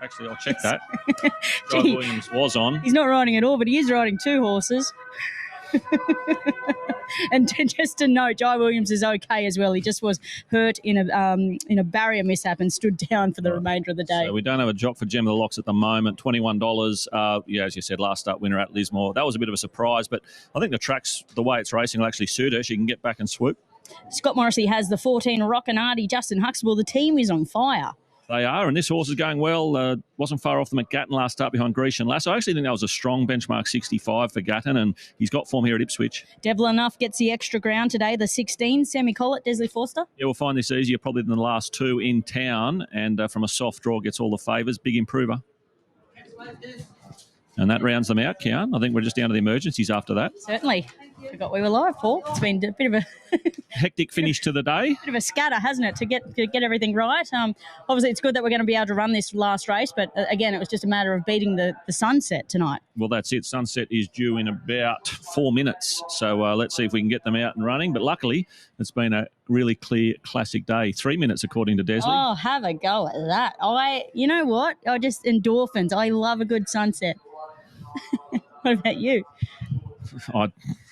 Actually, I'll check that. Guy Williams was on. He's not riding at all, but he is riding 2 horses. And just to note, Jai Williams is okay as well. He just was hurt in a barrier mishap and stood down for the remainder of the day. So we don't have a jock for Gem of the Locks at the moment. $21. Yeah, as you said, last start winner at Lismore. That was a bit of a surprise, but I think the track's, the way it's racing, will actually suit her. She can get back and swoop. Scott Morrissey has the 14 Rockinartie. Justin Huxtable, the team is on fire. They are, and this horse is going well. Wasn't far off them at Gatton last start behind Grecian Lasso. I actually think that was a strong benchmark 65 for Gatton, and he's got form here at Ipswich. Devil Enough gets the extra ground today, the 16. Sammy Collett, Desley Forster. Yeah, we'll find this easier probably than the last 2 in town, and from a soft draw gets all the favours. Big improver. And that rounds them out, Kian. I think we're just down to the emergencies after that. Certainly. Forgot we were live, Paul. It's been a bit of a hectic finish to the day. Bit of a scatter, hasn't it, to get everything right? Obviously, it's good that we're going to be able to run this last race, but again, it was just a matter of beating the sunset tonight. Well, that's it. Sunset is due in about 4 minutes, so let's see if we can get them out and running. But luckily, it's been a really clear classic day. 3 minutes, according to Desley. Oh, have a go at that. You know what? I just endorphins. I love a good sunset. What about you?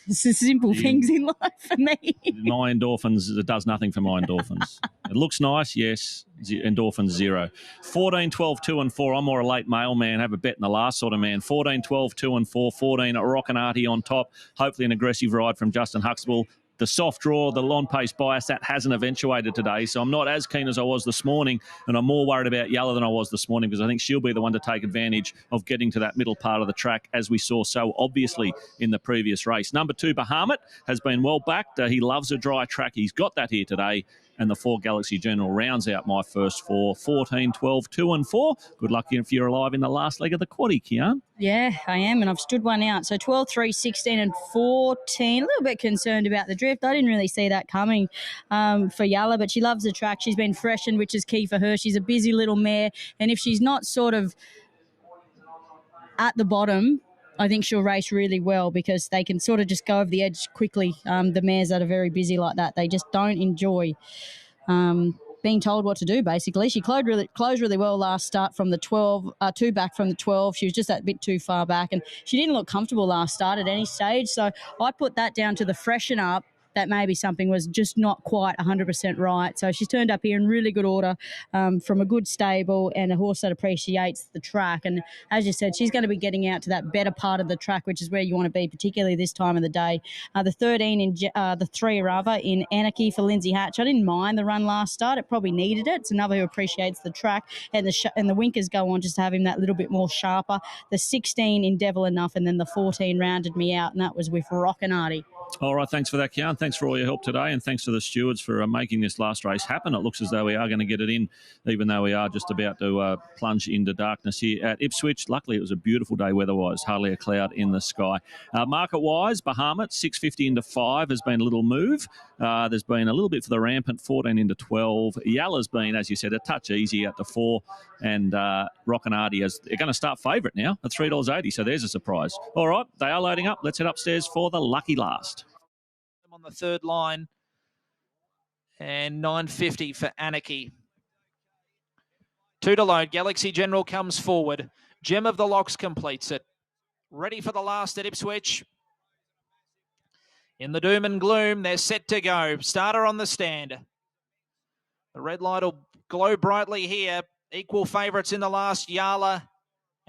It's the simple things in life for me. My endorphins, it does nothing for my endorphins. It looks nice, yes. Endorphins 0. 14, 12, 2 and 4. I'm more a late mailman. Have a bet in the last sort of man. 14, 12, 2 and 4. 14 Rockinartie on top. Hopefully an aggressive ride from Justin Huxtable. The soft draw, the long pace bias, that hasn't eventuated today. So I'm not as keen as I was this morning, and I'm more worried about Yalla than I was this morning because I think she'll be the one to take advantage of getting to that middle part of the track, as we saw so obviously in the previous race. Number 2, Bahamut, has been well backed. He loves a dry track. He's got that here today. And the 4 Galaxy General rounds out my first 4. 14, 12, 2 and 4. Good luck if you're alive in the last leg of the quaddie, Kian. Yeah, I am, and I've stood one out. So 12, 3, 16 and 14. A little bit concerned about the drift. I didn't really see that coming for Yalla, but she loves the track. She's been freshened, which is key for her. She's a busy little mare, and if she's not sort of at the bottom, I think she'll race really well because they can sort of just go over the edge quickly. The mares that are very busy like that, they just don't enjoy being told what to do, basically. She closed really well last start from the 12, 2 back from the 12. She was just that bit too far back, and she didn't look comfortable last start at any stage. So I put that down to the freshen up, that maybe something was just not quite 100% right. So she's turned up here in really good order from a good stable and a horse that appreciates the track. And as you said, she's going to be getting out to that better part of the track, which is where you want to be, particularly this time of the day. The 13 in the 3 rather in Anarchy for Lindsay Hatch. I didn't mind the run last start. It probably needed it. It's another who appreciates the track, and the winkers go on just to have him that little bit more sharper. The 16 in Devil Enough, and then the 14 rounded me out, and that was with Rockinartie. All right, thanks for that, Kian. Thanks for all your help today, and thanks to the stewards for making this last race happen. It looks as though we are going to get it in, even though we are just about to plunge into darkness here at Ipswich. Luckily, it was a beautiful day weather-wise, hardly a cloud in the sky. Market-wise, Bahamut, 6.50 into 5 has been a little move. There's been a little bit for the rampant, 14 into 12. Yalla's been, as you said, a touch easy at the 4, and Rockinartie is they're going to start favourite now at $3.80, so there's a surprise. All right, they are loading up. Let's head upstairs for the lucky last. On the third line, and 9.50 for Anarchy. 2 to load. Galaxy General comes forward. Gem of the Locks completes it. Ready for the last at Ipswich. In the doom and gloom, they're set to go. Starter on the stand. The red light will glow brightly here. Equal favourites in the last, Yalla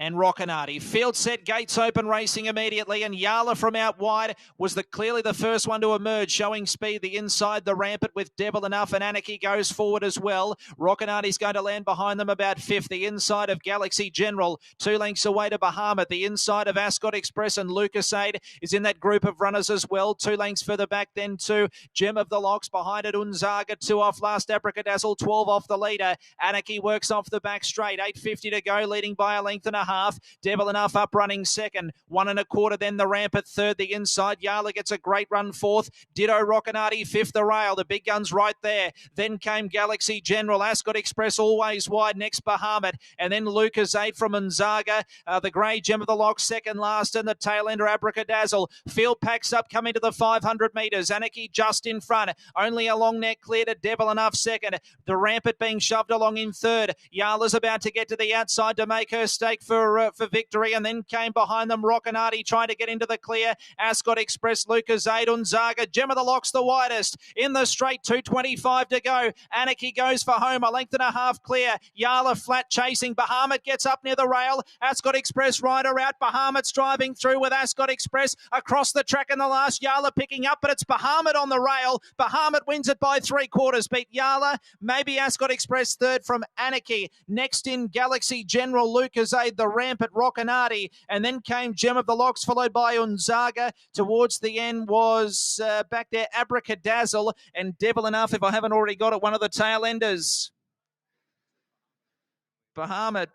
and Rockinartie. Field set, gates open, racing immediately, and Yalla from out wide was clearly the first one to emerge, showing speed the inside the rampant with Devil Enough, and Anarchy goes forward as well. Rockinartie's going to land behind them about 5th, the inside of Galaxy General, 2 lengths away to Bahamut, the inside of Ascot Express, and Lucasade is in that group of runners as well, 2 lengths further back then to Gem of the Locks, behind it Unzaga, 2 off last Abracadazzle, 12 off the leader. Anarchy works off the back straight, 8.50 to go, leading by a length and a half. Devil Enough up running second. 1 1/4, then the Ramp at third. The inside, Yalla gets a great run fourth. Ditto Rockinati fifth, the rail. The big guns right there. Then came Galaxy General. Ascot Express always wide. Next Bahamut. And then Lucas 8 from Unzaga. The grey Gem of the Lock second last. And the tail ender Abracadazzle. Field packs up coming to the 500 metres. Anarchy just in front. Only a long neck clear to Devil Enough second. The Rampart being shoved along in third. Yalla's about to get to the outside to make her stake for victory. And then came behind them Rockinati trying to get into the clear. Ascot Express, Lucas 8, Unzaga. Gem of the Lock's the widest. In the straight, 2:25 to go. Anarchy goes for home, a length and a half clear. Yalla flat chasing. Bahamut gets up near the rail. Ascot Express rider out. Bahamut's driving through with Ascot Express across the track in the last. Yalla picking up, but it's Bahamut on the rail. Bahamut wins it by 3/4. Beat Yalla. Maybe Ascot Express third from Anarchy. Next in Galaxy General, Lucas Aid, the Ramp at Rockinati. And then came Gem of the Locks, followed by Unzaga. Towards the end was back there Abracadazzle and Devil Enough, if I haven't already got it, one of the tail enders. Bahamut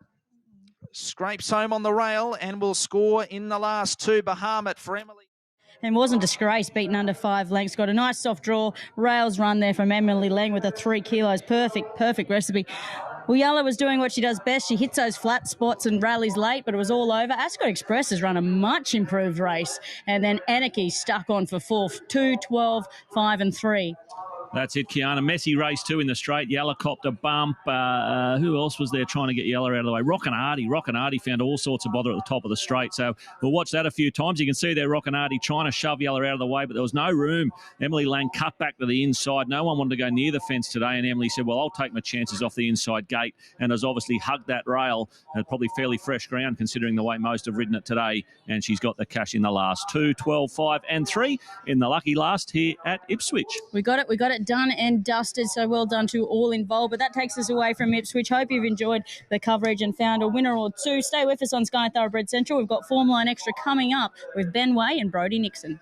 scrapes home on the rail and will score in the last two. Bahamut for Emily. And wasn't disgraced, beaten under 5 lengths. Got a nice soft draw. Rails run there from Emily Lang with a 3 kilos. Perfect recipe. Well, Yalla was doing what she does best. She hits those flat spots and rallies late, but it was all over. Ascot Express has run a much improved race. And then Anarchy stuck on for fourth. 2, 12, 5 and 3. That's it, Kiana. Messy race two in the straight. Yalla copped a bump. Who else was there trying to get Yalla out of the way? Rockinati found all sorts of bother at the top of the straight. So we'll watch that a few times. You can see there Rockinati trying to shove Yalla out of the way, but there was no room. Emily Lang cut back to the inside. No one wanted to go near the fence today, and Emily said, well, I'll take my chances off the inside gate, and has obviously hugged that rail at probably fairly fresh ground considering the way most have ridden it today, and she's got the cash in the last 2, 12, 5 and 3 in the lucky last here at Ipswich. We got it done and dusted, so well done to all involved. But that takes us away from Ipswich. Hope you've enjoyed the coverage and found a winner or two. Stay with us on Sky Thoroughbred Central. We've got Form Line Extra coming up with Ben Way and Brodie Nixon.